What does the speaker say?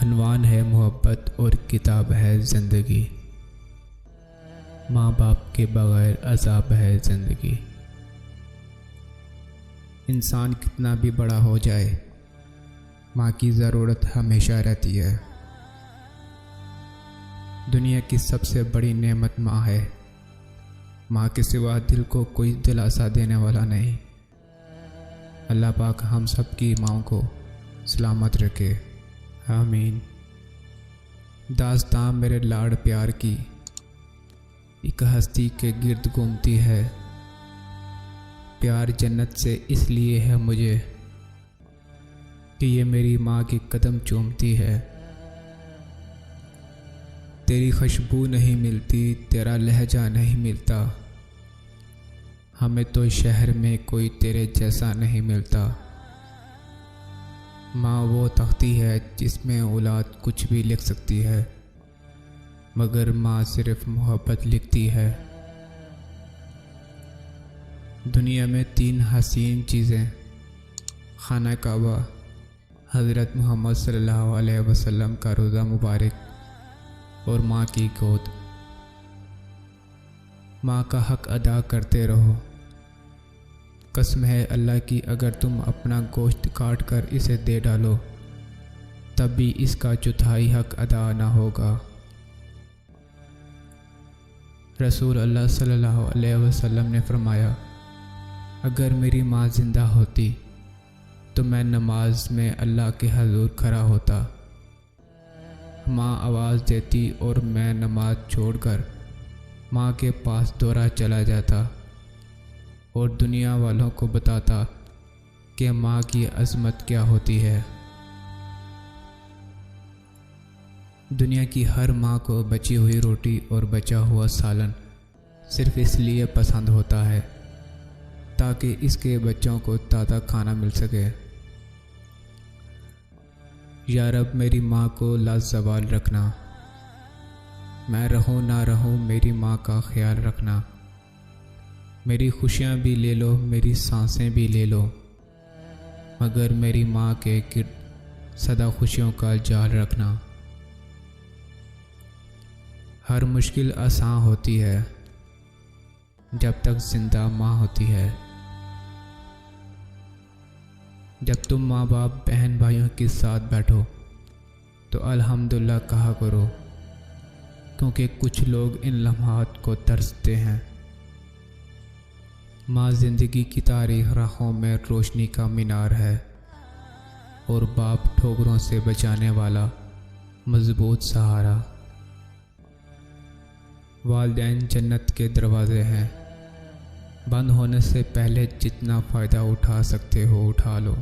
अनवान है मोहब्बत और किताब है ज़िंदगी। माँ बाप के बग़ैर अज़ाब है ज़िंदगी। इंसान कितना भी बड़ा हो जाए, माँ की ज़रूरत हमेशा रहती है। दुनिया की सबसे बड़ी नेमत माँ है। माँ के सिवा दिल को कोई दिलासा देने वाला नहीं। अल्लाह पाक हम सब की माँओं को सलामत रखे, आमीन। दास्तां मेरे लाड़ प्यार की एक हस्ती के गिर्द घूमती है। प्यार जन्नत से इसलिए है मुझे कि ये मेरी माँ की कदम चूमती है। तेरी खुशबू नहीं मिलती, तेरा लहजा नहीं मिलता, हमें तो शहर में कोई तेरे जैसा नहीं मिलता। माँ वो तख्ती है जिसमें औलाद कुछ भी लिख सकती है, मगर माँ सिर्फ मोहब्बत लिखती है। दुनिया में 3 हसीन चीज़ें, खाना काबा, हज़रत मोहम्मद सल्लल्लाहु अलैहि वसल्लम का रोज़ा मुबारक और माँ की गोद। माँ का हक अदा करते रहो। कसम है अल्लाह की, अगर तुम अपना गोश्त काट कर इसे दे डालो तब भी इसका चौथाई हक अदा ना होगा। रसूल अल्लाह सल्लल्लाहु अलैहि वसल्लम ने फरमाया, अगर मेरी माँ ज़िंदा होती तो मैं नमाज में अल्लाह के हजूर खड़ा होता। माँ आवाज़ देती और मैं नमाज छोड़कर माँ के पास दौड़ा चला जाता और दुनिया वालों को बताता कि माँ की अज़मत क्या होती है। दुनिया की हर माँ को बची हुई रोटी और बचा हुआ सालन सिर्फ इसलिए पसंद होता है ताकि इसके बच्चों को ताज़ा खाना मिल सके। या रब, मेरी माँ को लाज़वाल रखना। मैं रहूँ ना रहूँ, मेरी माँ का ख्याल रखना। मेरी खुशियाँ भी ले लो, मेरी सांसें भी ले लो, मगर मेरी माँ के गिर्द सदा खुशियों का जाल रखना। हर मुश्किल आसान होती है जब तक जिंदा माँ होती है। जब तुम माँ बाप बहन भाइयों के साथ बैठो तो अल्हम्दुलिल्लाह कहा करो, क्योंकि कुछ लोग इन लम्हात को तरसते हैं। माँ ज़िंदगी की तारीख राहों में रोशनी का मीनार है और बाप ठोकरों से बचाने वाला मजबूत सहारा। वालिदैन जन्नत के दरवाज़े हैं, बंद होने से पहले जितना फ़ायदा उठा सकते हो उठा लो।